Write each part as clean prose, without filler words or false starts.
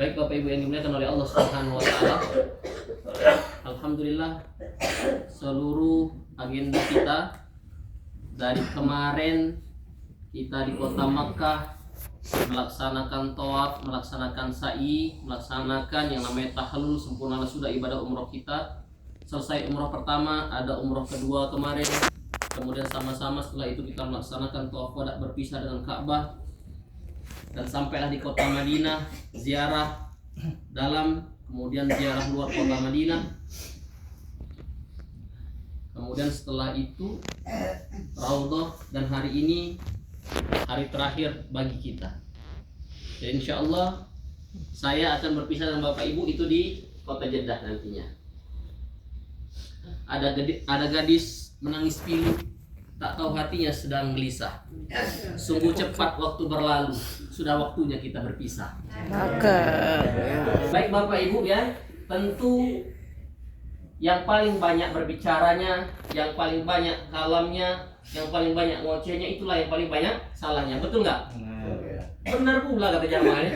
Baik Bapak Ibu yang dimuliakan oleh Allah Subhanahu wa taala. Alhamdulillah seluruh agenda kita dari kemarin kita di kota Makkah melaksanakan tawaf, melaksanakan sa'i, melaksanakan yang namanya tahallul, sempurna sudah ibadah umroh kita. Selesai umroh pertama, ada umroh kedua kemarin. Kemudian sama-sama setelah itu kita melaksanakan tawaf wada berpisah dengan Ka'bah. Dan sampailah di kota Madinah, ziarah dalam, kemudian ziarah luar kota Madinah. Kemudian setelah itu Raudhah, dan hari ini hari terakhir bagi kita. Dan insya Allah saya akan berpisah dengan Bapak Ibu itu di kota Jeddah nantinya. Ada gadis menangis pilu, tak tahu hatinya sedang gelisah. Sungguh cepat waktu berlalu, sudah waktunya kita berpisah. Baik Bapak Ibu ya, tentu yang paling banyak berbicaranya, yang paling banyak kalamnya, yang paling banyak ngocehnya, itulah yang paling banyak salahnya. Betul nggak? Benar pula kata jamaah.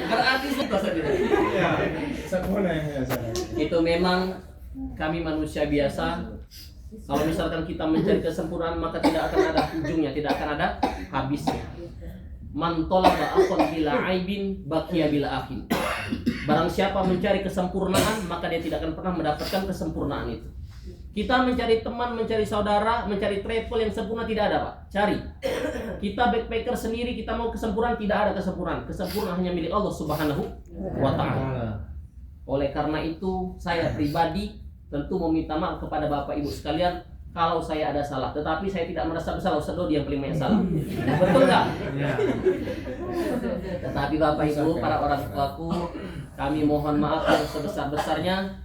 Berarti sudah sendiri. Itu memang kami manusia biasa. Kalau misalkan kita mencari kesempurnaan, maka tidak akan ada ujungnya, tidak akan ada habisnya. Man talaba akhon bila aibin baqiya bila akhin. Barang siapa mencari kesempurnaan, maka dia tidak akan pernah mendapatkan kesempurnaan itu. Kita mencari teman, mencari saudara, mencari travel yang sempurna tidak ada, Pak. Cari. Kita backpacker sendiri, kita mau kesempurnaan, tidak ada kesempurnaan. Kesempurnaan hanya milik Allah Subhanahu wa taala. Oleh karena itu, saya pribadi tentu meminta maaf kepada Bapak Ibu sekalian kalau saya ada salah, tetapi saya tidak merasa bersalah. Ustaz Dodi yang paling banyak salah. Betul nggak? Tetapi Bapak Ibu, para orang tuaku, kami mohon maaf yang sebesar-besarnya,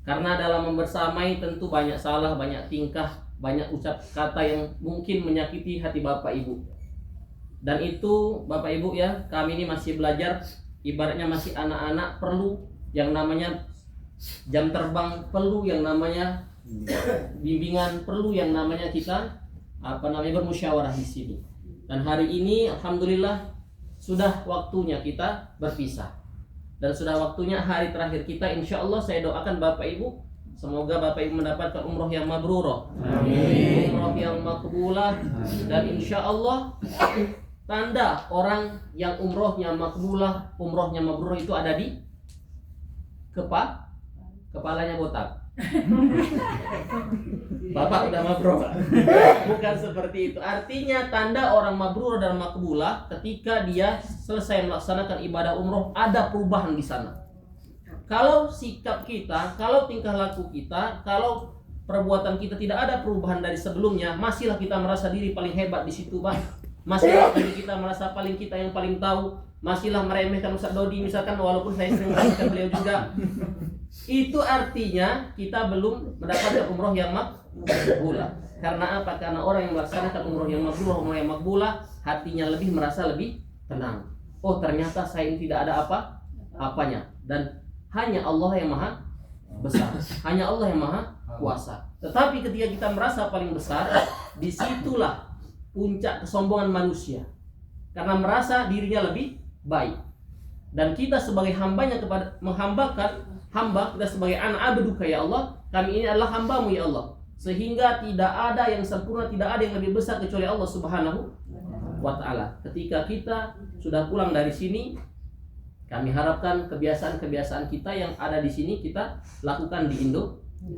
karena dalam membersamai tentu banyak salah, banyak tingkah, banyak ucap kata yang mungkin menyakiti hati Bapak Ibu. Dan itu Bapak Ibu ya, kami ini masih belajar, ibaratnya masih anak-anak, perlu yang namanya jam terbang, perlu yang namanya bimbingan, perlu yang namanya kita bermusyawarah di sini. Dan hari ini alhamdulillah sudah waktunya kita berpisah. Dan sudah waktunya hari terakhir kita. Insya Allah saya doakan Bapak Ibu, semoga Bapak Ibu mendapatkan umroh yang mabrurah, umroh yang makbulah, dan insya Allah tanda orang yang umrohnya makbulah, umrohnya mabrurah itu ada di kepalanya botak. Bapak udah mabrur. Bukan seperti itu. Artinya tanda orang mabrur dan makbulah ketika dia selesai melaksanakan ibadah umroh, ada perubahan di sana. Kalau sikap kita, kalau tingkah laku kita, kalau perbuatan kita tidak ada perubahan dari sebelumnya, masihlah kita merasa diri paling hebat di situ, Pak. Masihlah kita merasa kita yang paling tahu. Masihlah meremehkan Ustaz Dodi misalkan, walaupun saya sering meremehkan beliau juga. Itu artinya kita belum mendapatkan umroh yang makbulah. Karena apa? Karena orang yang melaksanakan umroh yang makbulah, hatinya merasa lebih tenang. Oh, ternyata saya ini tidak ada apanya, dan hanya Allah yang maha besar, hanya Allah yang maha kuasa. Tetapi ketika kita merasa paling besar, disitulah puncak kesombongan manusia, karena merasa dirinya lebih baik. Dan kita sebagai hambanya kepada menghambakan hamba, kita sebagai anak abduka ya Allah, kami ini adalah hambamu ya Allah, sehingga tidak ada yang sempurna, tidak ada yang lebih besar kecuali Allah Subhanahu wa taala. Ketika kita sudah pulang dari sini, kami harapkan kebiasaan-kebiasaan kita yang ada di sini kita lakukan di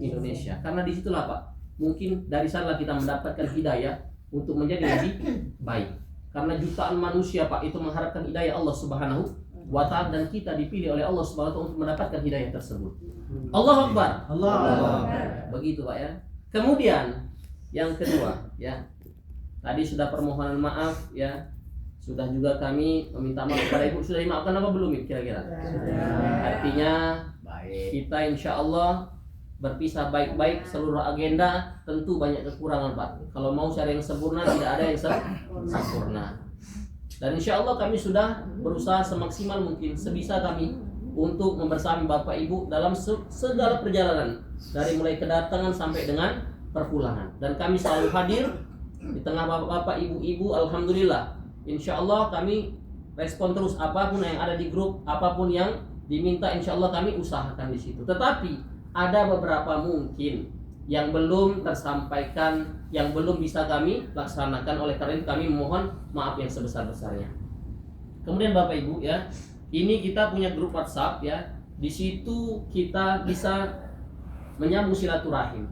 Indonesia, karena disitulah Pak, mungkin dari sana kita mendapatkan hidayah untuk menjadi lebih baik. Karena jutaan manusia Pak itu mengharapkan hidayah Allah Subhanahu wa ta'ala, dan kita dipilih oleh Allah Subhanahu wa ta'ala untuk mendapatkan hidayah tersebut. Allahu Akbar. Begitu Pak ya. Kemudian yang kedua ya, tadi sudah permohonan maaf ya, sudah juga kami meminta maaf kepada Ibu. Sudah dimaafkan apa belum kira-kira? Artinya kita insya Allah berpisah baik-baik. Seluruh agenda tentu banyak kekurangan Pak. Kalau mau cari yang sempurna, tidak ada yang sempurna. Dan insya Allah kami sudah berusaha semaksimal mungkin, sebisa kami untuk membersamai Bapak Ibu dalam segala perjalanan, dari mulai kedatangan sampai dengan perpulangan. Dan kami selalu hadir di tengah Bapak Ibu-Ibu. Alhamdulillah, insya Allah kami respon terus apapun yang ada di grup, apapun yang diminta, insya Allah kami usahakan di situ. Tetapi ada beberapa mungkin yang belum tersampaikan, yang belum bisa kami laksanakan. Oleh karena itu kami mohon maaf yang sebesar-besarnya. Kemudian Bapak Ibu ya, ini kita punya grup WhatsApp ya. Di situ kita bisa menyambung silaturahim.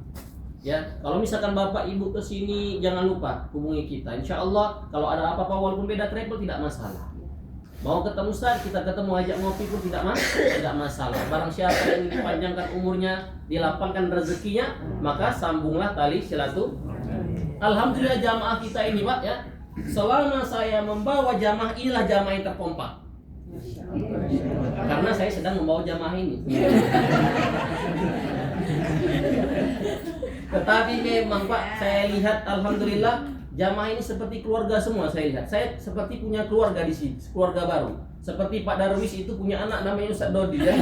Ya, kalau misalkan Bapak Ibu ke sini jangan lupa hubungi kita. Insya Allah kalau ada apa-apa walaupun beda travel tidak masalah. Mau ketemu Ustaz, kita ketemu ajak ngopi pun tidak masalah. Barang siapa yang ingin dipanjangkan umurnya, dilapangkan rezekinya, maka sambunglah tali silaturahim. Alhamdulillah jamaah kita ini Pak ya, selama saya membawa jamaah inilah jamaah yang terkompak. Karena saya sedang membawa jamaah ini. Tetapi memang Pak, saya lihat alhamdulillah jamaah ini seperti keluarga semua. Saya lihat, saya seperti punya keluarga di sini, keluarga baru. Seperti Pak Darwis itu punya anak namanya Ustaz Dodi ya.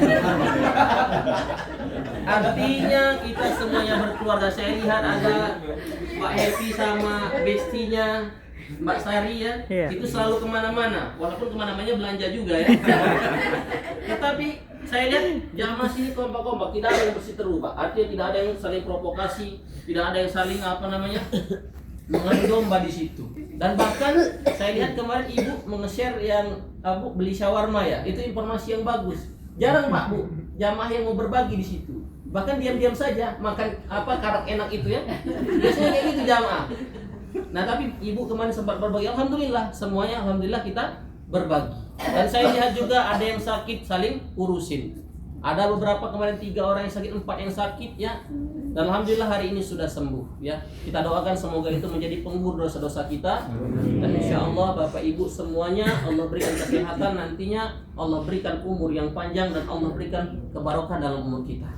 Artinya kita semuanya berkeluarga. Saya lihat ada Pak Happy sama bestinya Mbak Sari ya, itu selalu kemana-mana, walaupun kemana-mana belanja juga ya. Tetapi saya lihat jamaah sini kompak-kompak, tidak ada yang bersiteru Pak. Artinya tidak ada yang saling provokasi, tidak ada yang saling mengadu domba di situ. Dan bahkan saya lihat kemarin Ibu nge-share yang Bu beli shawarma ya, itu informasi yang bagus. Jarang Pak Bu jamaah yang mau berbagi di situ. Bahkan diam-diam saja makan karak enak itu ya. Biasanya kayak gitu jamaah. Nah tapi Ibu kemarin sempat berbagi, alhamdulillah semuanya alhamdulillah kita berbagi. Dan saya lihat juga ada yang sakit saling urusin. Ada beberapa kemarin 3 orang yang sakit, 4 yang sakit ya. Dan alhamdulillah hari ini sudah sembuh ya. Kita doakan semoga itu menjadi penghibur dosa-dosa kita. Dan insya Allah Bapak Ibu semuanya Allah berikan kesehatan, nantinya Allah berikan umur yang panjang dan Allah berikan kebarokah dalam umur kita.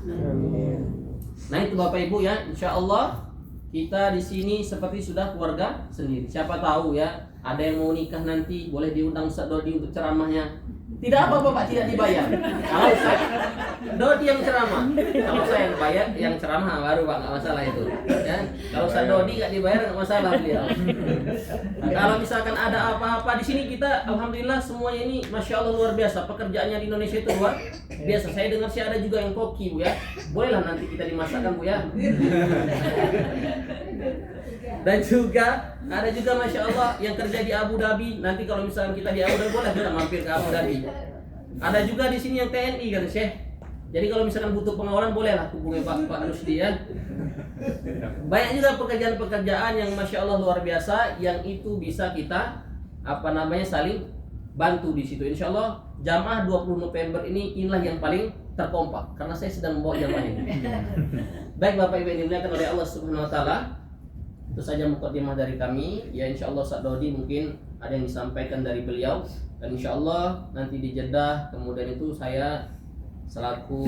Nah itu Bapak Ibu ya, insya Allah kita di sini seperti sudah keluarga sendiri. Siapa tahu ya, ada yang mau nikah nanti boleh diundang Ustaz Dodi untuk ceramahnya. Tidak apa-apa Pak, tidak dibayar. Kalau Ustaz Dodi yang ceramah, kalau saya yang bayar, yang ceramah baru Pak, nggak masalah itu. Ya, kalau Ustaz Dodi nggak dibayar nggak masalah beliau. Nah, kalau misalkan ada apa-apa di sini kita, alhamdulillah semuanya ini, masya Allah luar biasa. Pekerjaannya di Indonesia itu luar biasa. Saya dengar sih ada juga yang koki Bu ya. Bolehlah nanti kita dimasakkan Bu ya. Dan juga ada juga masya Allah yang kerja di Abu Dhabi. Nanti kalau misalkan kita di Abu Dhabi boleh kita mampir ke Abu Dhabi. Ada juga di sini yang TNI kan Syekh. Jadi kalau misalkan butuh pengawalan bolehlah hubungi Pak Rusdi ya. Banyak juga pekerjaan-pekerjaan yang masya Allah luar biasa yang itu bisa kita saling bantu di situ. Insya Allah jamaah 20 November inilah yang paling terkompak karena saya sedang membawa jamaah ini. Baik Bapak Ibu yang dimuliakan oleh Allah Subhanahu Wa Taala. Itu saja mukadimah dari kami. Ya insya Allah Ustaz Dodi mungkin ada yang disampaikan dari beliau. Dan insya Allah nanti di Jeddah kemudian itu saya selaku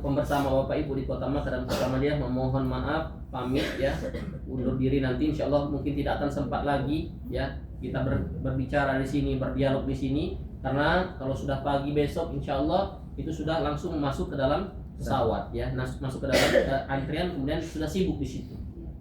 pembersama Bapak Ibu di Kota Makkah dan Kota Madinah memohon maaf, pamit ya, undur diri. Nanti insya Allah mungkin tidak akan sempat lagi ya kita berbicara di sini, berdialog di sini, karena kalau sudah pagi besok insya Allah itu sudah langsung masuk ke dalam pesawat ya, masuk ke dalam antrian, kemudian sudah sibuk di situ.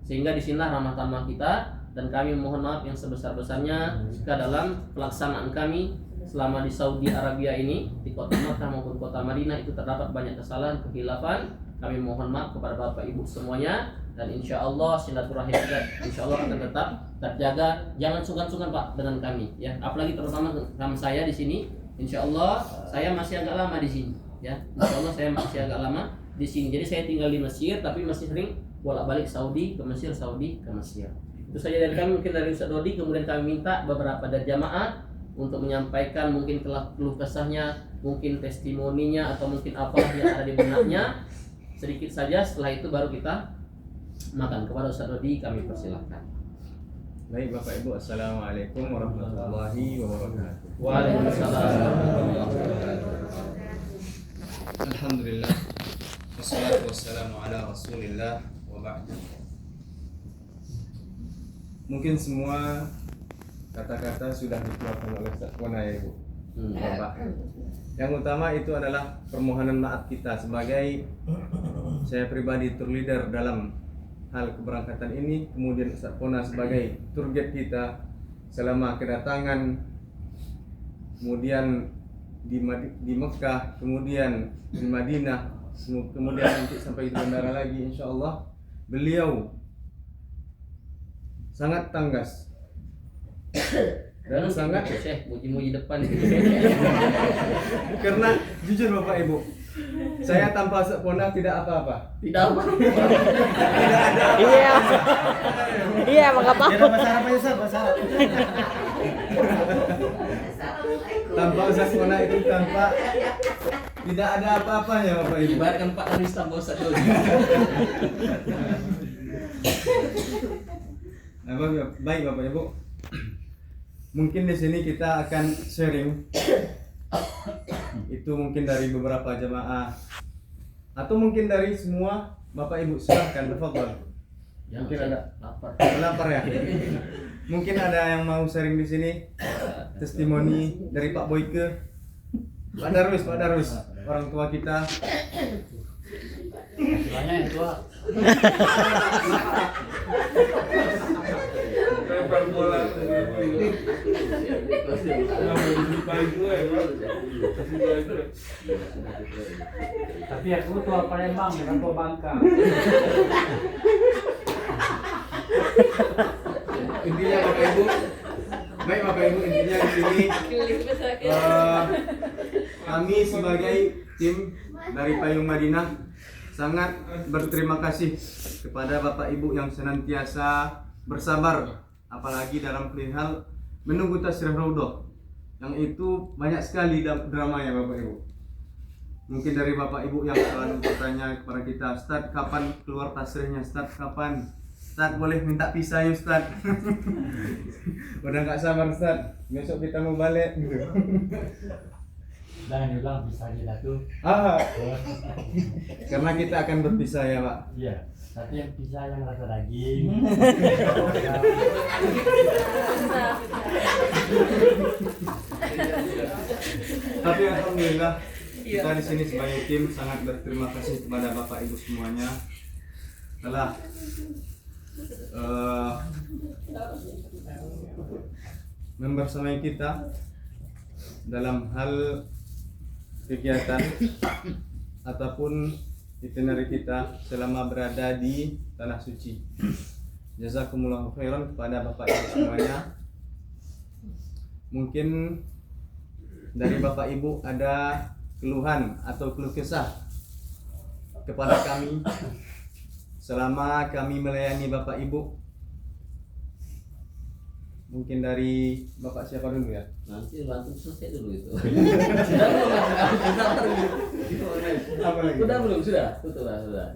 Sehingga disinilah ramah tamah kita, dan kami mohon maaf yang sebesar-besarnya jika dalam pelaksanaan kami selama di Saudi Arabia ini, di Kota Makkah maupun Kota Madinah itu terdapat banyak kesalahan, kekhilafan. Kami mohon maaf kepada Bapak Ibu semuanya, dan insya Allah silaturahim kita insya Allah akan tetap terjaga. Jangan sungkan-sungkan Pak dengan kami ya, apalagi terutama sama saya di sini. Insya Allah saya masih agak lama di sini ya, insya Allah saya masih agak lama di sini. Jadi saya tinggal di Mesir tapi masih sering bolak-balik Saudi ke Mesir, Saudi ke Mesir. Itu saja dari kami, mungkin dari Ustaz Dodi. Kemudian kami minta beberapa dari jamaah untuk menyampaikan mungkin keluh kesahnya, mungkin testimoninya, atau mungkin apa yang ada di benaknya sedikit saja. Setelah itu baru kita makan. Kepada Ustaz Dodi kami persilahkan. Baik Bapak Ibu, Assalamualaikum warahmatullahi wabarakatuh. Waalaikumsalam warahmatullahi wabarakatuh. Alhamdulillah, wassalatu wassalamu ala rasulillah wa ba'd. Mungkin semua kata-kata sudah dikeluarkan oleh Ustaz Kona ya Ibu, Bapak. Yang utama itu adalah permohonan maaf kita sebagai saya pribadi tour leader dalam hal keberangkatan ini, kemudian Ustaz Kona sebagai tour guide kita selama kedatangan kemudian di Mekah, kemudian di Madinah, kemudian nanti sampai di bandara lagi, insya Allah beliau sangat tanggas dan sangat muji-muji depan. karena jujur Bapak Ibu, saya tanpa sepona tidak apa-apa. Tidak apa. Iya. Iya, maka Ya, apa? bahasa Arab aja, Ustaz, bahasa Arab. Tanpa sepona itu tanpa tidak ada apa-apanya Bapak Ibu. Ibaratkan Pak Anis tambah satu. Nah, baik Bapak Ibu. Mungkin di sini kita akan sharing itu mungkin dari beberapa jemaah atau mungkin dari semua Bapak Ibu, silahkan tafadhol. Mungkin ada lapar ya. Mungkin ada yang mau sharing di sini testimoni dari Pak Boyke, Pak Darwis, orang tua kita. Istilahnya yang tua. Tapi aku tua Palembang, bukan tua Bangka. Intinya Bapak Ibu, baik Bapak Ibu, intinya di sini kami sebagai tim dari Payung Madinah sangat berterima kasih kepada Bapak Ibu yang senantiasa bersabar, apalagi dalam perihal menunggu tasrih raudhah, yang itu banyak sekali dramanya Bapak Ibu. Mungkin dari Bapak Ibu yang selalu bertanya kepada kita, Ustaz kapan keluar tasrihnya, Ustaz kapan, Ustaz boleh minta pisah ya Ustaz. Udah nggak sabar Ustaz, besok kita mau balik gitu. Jangan diulang bisa gitu. Karena kita akan berpisah ya Pak. Iya. Tapi yang pisah yang rasa daging. Tapi alhamdulillah kita di sini sebagai tim sangat berterima kasih kepada Bapak Ibu semuanya telah membersamai kita dalam hal kegiatan ataupun itinerary kita selama berada di tanah suci. Jazakumullahu khairan kepada Bapak Ibu semuanya. Mungkin dari Bapak Ibu ada keluhan atau keluh kesah kepada kami selama kami melayani Bapak Ibu. Mungkin dari Bapak siapa dulu ya? Nanti langsung selesai dulu itu. Apa lagi? Sudah belum? Sudah. Sudah.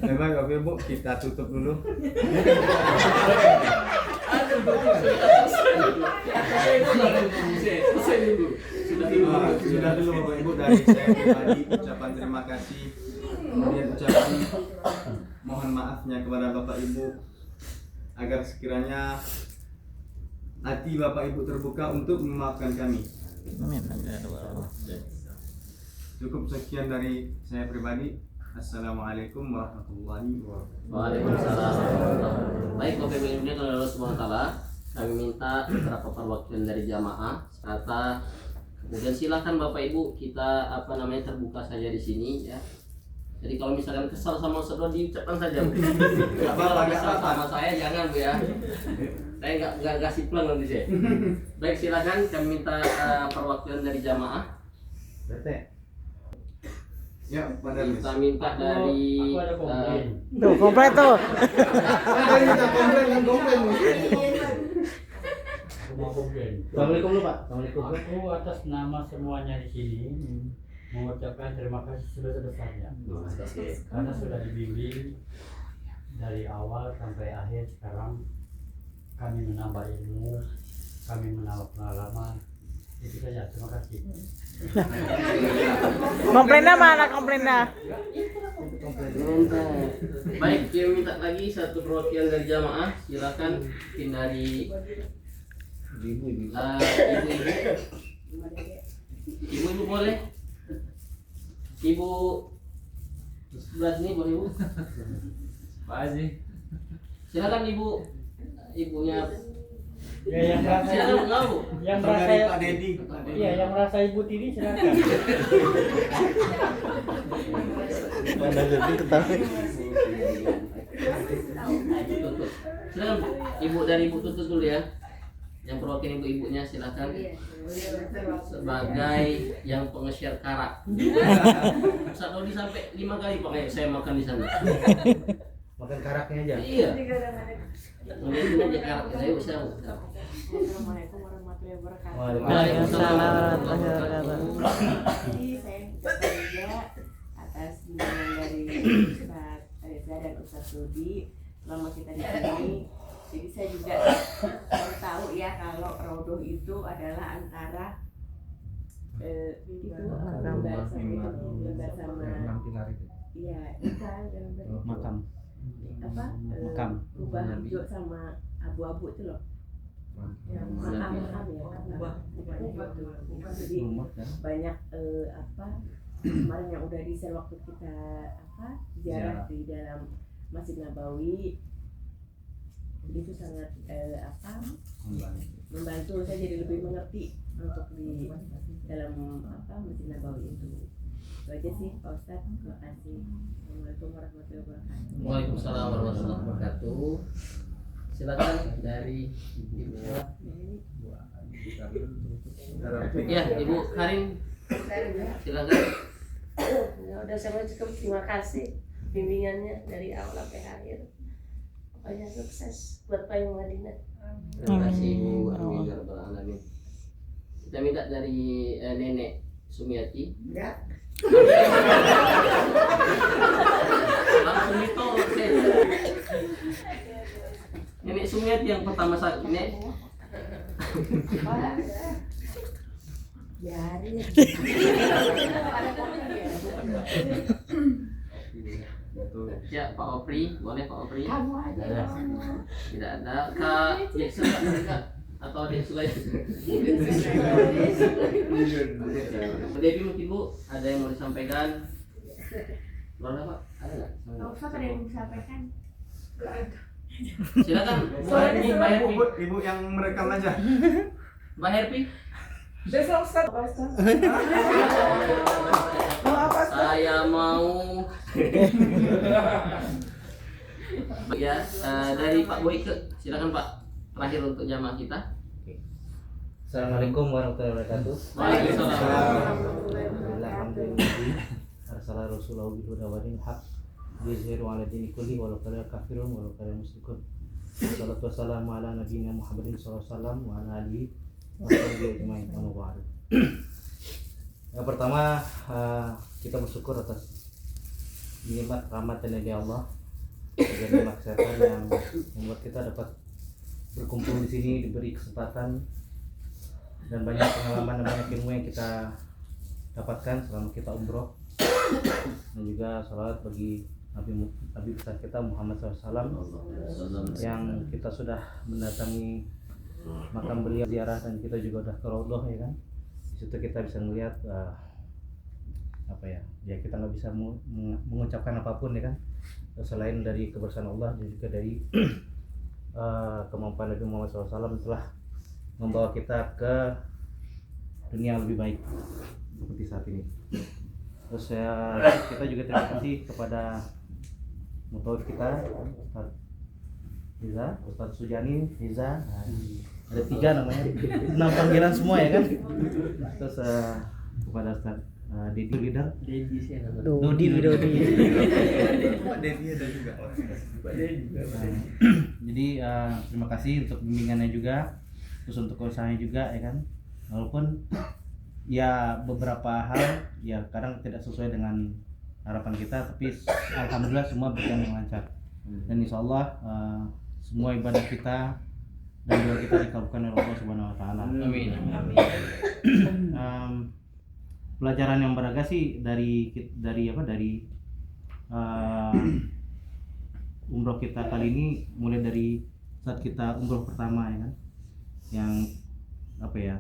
Memang Bapak Ibu kita tutup dulu. Sudah dulu Bapak Ibu, dari saya pribadi ucapan terima kasih, kemudian ucapan mohon maafnya kepada Bapak Ibu agar sekiranya hati Bapak Ibu terbuka untuk memaafkan kami. Cukup sekian dari saya pribadi. Assalamualaikum warahmatullahi wabarakatuh. Waalaikumsalam. Baik Bapak Ibu yang dimuliakan oleh Allah Subhanahu wa taala, kami minta beberapa perwakilan dari jamaah serta kemudian silakan Bapak Ibu kita terbuka saja di sini ya. Jadi kalau misalkan kesal sama saudara diucapkan saja. Kalau kesal sama saya jangan Bu ya. Saya nggak kasih pelan nanti saya. Baik silakan kami minta perwakilan dari jamaah. Ya, Pak Darwis. Kita minta dari Aku ada komplain. Tuh, komplit tuh. Aku mau komplain. Assalamualaikum lu Pak. Assalamualaikum. Aku atas nama semuanya di sini mengucapkan terima kasih sebesar-besarnya karena sudah dibimbing dari awal sampai akhir. Sekarang kami menambah ilmu, kami menambah pengalaman. Itu saja, terima kasih. Komplainnya mana komplainnya? Baik, kita minta lagi satu perwakilan dari jamaah. Silakan mungkin dari ibu boleh. Ibu sebelah sini boleh Bu? Pak Haji. Silakan ibunya Ya yang merasa Silakan ibu, tahu. yang Dari merasa Pak Dedi. iya yang merasa ibu tiri silakan. Mana jadi ketahui. Tutut. Silakan ibu dari ibu Tutut dulu ya. Yang perwakilan ibu-ibunya silakan. Sebagai yang penge-share karak. Ustaz Dodi sampai 5 kali pakai saya makan di sana. Makan karaknya aja. Iya. Mungkin aja karak saya bisa. Assalamualaikum warahmatullahi wabarakatuh. Waalaikumsalam warahmatullahi wabarakatuh. Jadi saya ucapkan juga atas bimbingan dari Ustaz Reza dan Ustaz Dodi selama kita di sini. Jadi saya juga baru tahu ya kalau rodoh itu adalah antara itu gambar sama Enam pilar itu. iya bukan gambar Makam. apa Makam. rubah hijau sama abu-abu itu loh yang makam ya rubah hijau jadi banyak apa kemarin yang udah di share waktu kita apa ziarah di dalam Masjid Nabawi itu sangat apa membantu saya jadi lebih mengerti untuk di dalam apa Masjid Nabawi itu aja sih Pak Ustadz. Terima kasih. Assalamualaikum warahmatullahi wabarakatuh. Waalaikumsalam warahmatullahi wabarakatuh. Silakan dari Ibu. Ya, Ibu Karin. Silakan. Ya udah saya cukup terima kasih bimbingannya dari awal sampai akhir. Pokoknya sukses buat Payung Madinah. Terima kasih Ibu. Amin ya rabbal alamin. Kita minta dari Nenek Sumiati. Ya. Langsung ditolak saya. Nenek Sumiati yang pertama sakit, Nek. Biarin. Ya, Pak Opri, boleh Pak Opri? Kamu aja. Tidak ada. Kak Jackson Kak atau Dek Sulay? Devi mungkin Bu, ada yang mau disampaikan? Boleh Pak? Ada nggak? Pak Ustadz ada yang mau disampaikan? Silakan. Bu Herpi, Pak Herpi. Ibu yang merekam aja. Pak Herpi. Saya mau. Ya, dari Pak Boyke, silakan Pak. Terakhir untuk jamaah kita. Assalamualaikum warahmatullahi wabarakatuh. Waalaikumsalam. Alhamdulillah. Arsalah Rasulullah bil huda wa dinil haq yuzhiru 'ala dini kulli walau kana kafirun walau kana musyrikun. Wassalatu wassalamu ala nabiyyina Muhammadin sallallahu alaihi wasallam wa ala alihi wa sahbihi ajmain. Amma ba'du. Yang pertama kita bersyukur atas nikmat rahmat dan hidayah Allah dan nikmat kesehatan yang membuat kita dapat berkumpul di sini, diberi kesempatan dan banyak pengalaman dan banyak ilmu yang kita dapatkan selama kita umroh, dan juga salawat bagi Nabi besar kita Muhammad SAW yang kita sudah mendatangi makam beliau ziarah, dan kita juga udah ke Raudhah ya kan. Di situ kita bisa melihat apa ya kita nggak bisa mengucapkan apapun ya kan, selain dari kebersamaan Allah dan juga dari kemampuan Nabi Muhammad SAW telah membawa kita ke dunia yang lebih baik seperti saat ini. Terus kita juga terima kasih kepada mutawif kita Ustaz Riza, Ustaz Sujani, Riza, ada 3 namanya, 6 panggilan semua ya kan. Terus kepada Ustaz Dedi leader, Dodi. Pak Dedi ada juga. Jadi terima kasih untuk bimbingannya juga, terus untuk usahanya juga ya kan. Walaupun ya beberapa hal ya kadang tidak sesuai dengan harapan kita, tapi alhamdulillah semua berjalan dengan lancar. Dan insya Allah semua ibadah kita dan doa kita dikabulkan oleh Allah Subhanahu Wa Taala. Amin. Pelajaran yang berharga sih dari umroh kita kali ini, mulai dari saat kita umroh pertama ya kan, yang apa ya,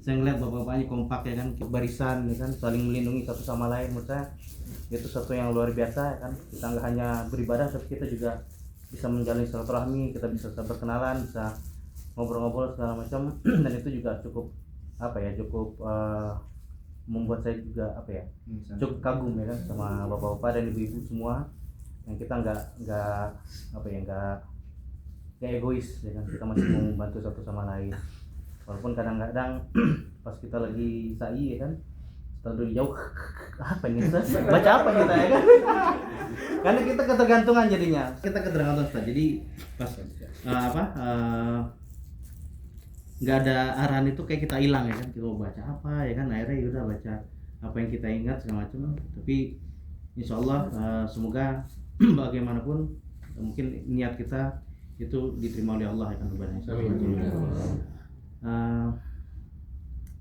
saya ngeliat bapak-bapaknya kompak ya kan, barisan ya kan, saling melindungi satu sama lain. Menurut saya itu satu yang luar biasa ya kan. Kita nggak hanya beribadah tapi kita juga bisa menjalin silaturahmi, kita bisa berkenalan, bisa ngobrol-ngobrol segala macam. Dan itu juga cukup membuat saya juga cukup kagum ya kan sama bapak-bapak dan ibu-ibu semua, yang kita nggak egois ya kan, kita masih mau membantu satu sama lain, walaupun kadang-kadang pas kita lagi sa'i ya kan, setelah jauh apa ini Ustaz? Baca apa kita ya kan? Karena kita ketergantungan jadinya, Ustaz. Jadi pas nggak ada arahan itu kayak kita hilang ya kan, kita mau baca apa ya kan, akhirnya udah baca apa yang kita ingat segala macam. Tapi insya Allah semoga bagaimanapun mungkin niat kita itu diterima oleh Allah ya kan,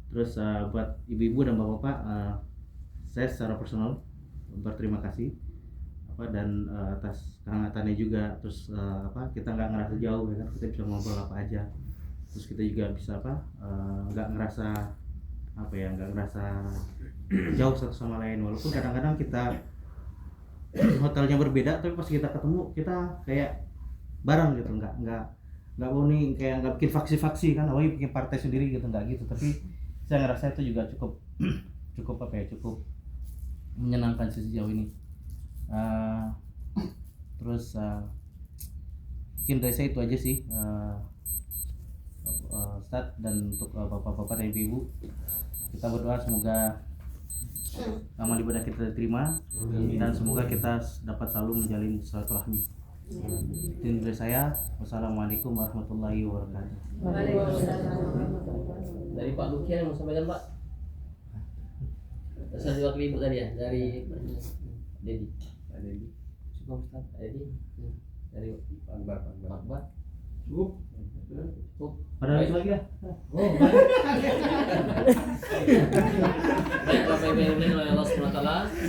terus buat ibu-ibu dan bapak-bapak, saya secara personal berterima kasih dan atas kehangatannya juga. Terus kita nggak ngerasa jauh ya kan, kita bisa ngobrol apa aja. Terus kita juga bisa nggak ngerasa jauh satu sama lain, walaupun kadang-kadang kita hotelnya berbeda, tapi pas kita ketemu kita kayak bareng gitu, nggak mau nih kayak nggak bikin faksi kan, bikin partai sendiri gitu, nggak gitu. Tapi saya ngerasa itu juga cukup menyenangkan sejauh ini. Terus mungkin dari saya itu aja sih, Ustadz, dan untuk bapak-bapak dan ibu-ibu, kita berdoa semoga amal ibadah kita diterima dan semoga kita dapat selalu menjalin silaturahmi. Itu dari saya. Wassalamualaikum warahmatullahi wabarakatuh. Dari Pak Luki yang mau sampaikan Pak. Saya juga ibu tadi ya, dari Dedi. Cukup Ustaz, Dedi. Dari Pak Akbar. Cukup. Ada lagi ya? Baik Bapak Ibu yang dimuliakan oleh Allah SWT,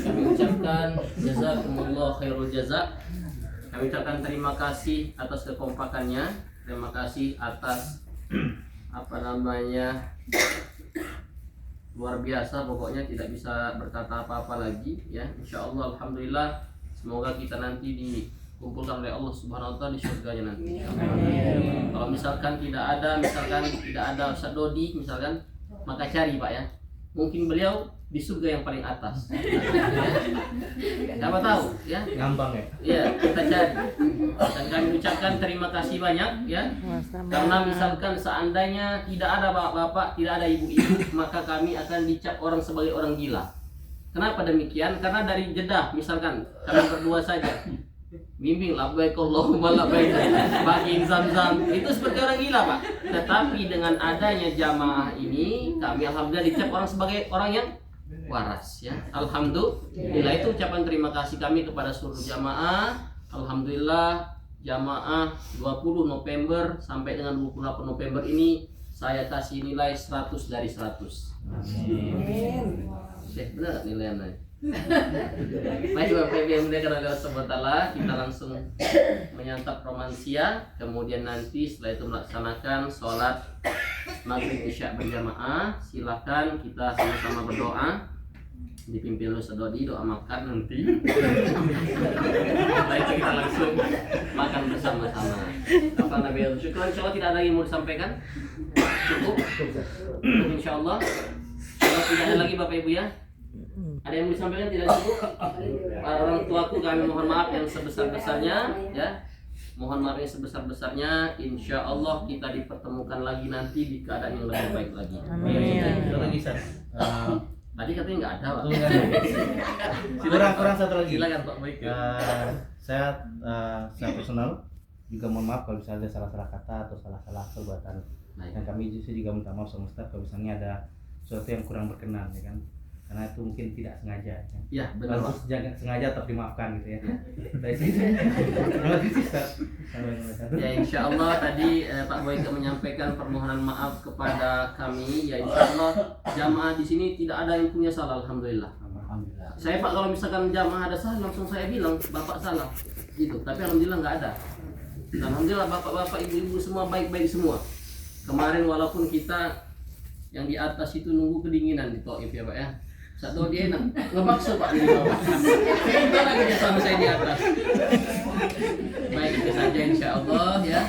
kami ucapkan jazakumullah khairul jazak. Kami ucapkan terima kasih atas kekompakannya, terima kasih atas luar biasa, pokoknya tidak bisa berkata apa-apa lagi ya. Insyaallah, alhamdulillah, semoga kita nanti dikumpulkan oleh Allah Subhanahu wa taala di surganya nanti. Kalau misalkan tidak ada Ustaz Dodi misalkan, maka cari Pak ya. Mungkin beliau di surga yang paling atas. Siapa tahu ya? Gampang ya? Iya, kita cari. Dan kami ucapkan terima kasih banyak ya. Karena misalkan seandainya tidak ada bapak-bapak, tidak ada ibu-ibu, maka kami akan dicap orang sebagai orang gila. Kenapa demikian? Karena dari Jeddah misalkan kami berdua saja, bimbing labbaik Allahumma labbaik, bagiin zam-zam, itu seperti orang gila Pak. Tetapi dengan adanya jamaah ini, kami alhamdulillah dicap orang sebagai orang yang waras ya. Alhamdulillah, itu ucapan terima kasih kami kepada seluruh jamaah. Alhamdulillah, jamaah 20 November sampai dengan 28 November ini saya kasih nilai 100 dari 100. Amin. Benar nilainya. Baik Bapak Ibu yang dimuliakan oleh Allah Subhanahu wa taala, kita langsung menyantap romansia, kemudian nanti setelah itu melaksanakan sholat maghrib isya berjamaah. Silakan kita sama-sama berdoa, dipimpin oleh Ustaz Dodi, doa makan nanti. Setelah itu kita langsung makan bersama-sama. Apa Nabi syukur, insyaallah tidak ada yang mau disampaikan. Cukup insyaallah. Kalau tidak ada lagi Bapak Ibu ya, ada yang mau disampaikan? Tidak cukup. Para orang tuaku, kami mohon maaf yang sebesar-besarnya ya. Mohon maaf yang sebesar-besarnya. Insya Allah kita dipertemukan lagi nanti di keadaan yang lebih baik lagi. Amin. Satu lagi Ustaz. Tadi katanya nggak ada Pak. Kurang satu lagi. Silakan Pak. Baik. Saya secara personal juga mohon maaf kalau misalnya ada salah-salah kata atau salah-salah perbuatan. Dan kami juga minta maaf sama Ustaz kalau misalnya ada sesuatu yang kurang berkenan ya kan, karena itu mungkin tidak sengaja kan. Ya benar Pak. Sengaja tetap dimaafkan gitu ya. Ya insya Allah tadi Pak Boyke menyampaikan permohonan maaf kepada kami. Ya insya Allah jamaah di sini tidak ada yang punya salah, alhamdulillah. Alhamdulillah. Saya Pak kalau misalkan jamaah ada salah langsung saya bilang Bapak salah gitu, tapi alhamdulillah nggak ada. Dan alhamdulillah bapak-bapak, ibu-ibu semua baik-baik semua. Kemarin walaupun kita yang di atas itu nunggu kedinginan di Taif ya Pak ya, Satu dia enak ngebakso Pak di bawah. Kita lagi dia sama saya di atas. Baik, itu saja insya Allah ya.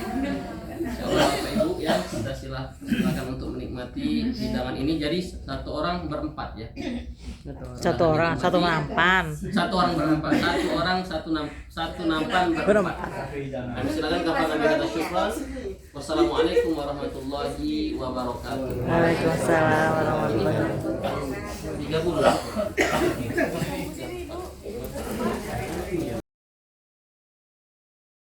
Insya Allah Bapak Ibu ya, kita silakan untuk menikmati hidangan ini. Jadi satu orang berempat ya. Satu orang, satu nampan. Satu orang berempat, satu nampan berempat. Kami silakan kapan kami kata syukran. Wassalamualaikum warahmatullahi wabarakatuh. Waalaikumsalam warahmatullahi wabarakatuh. 30.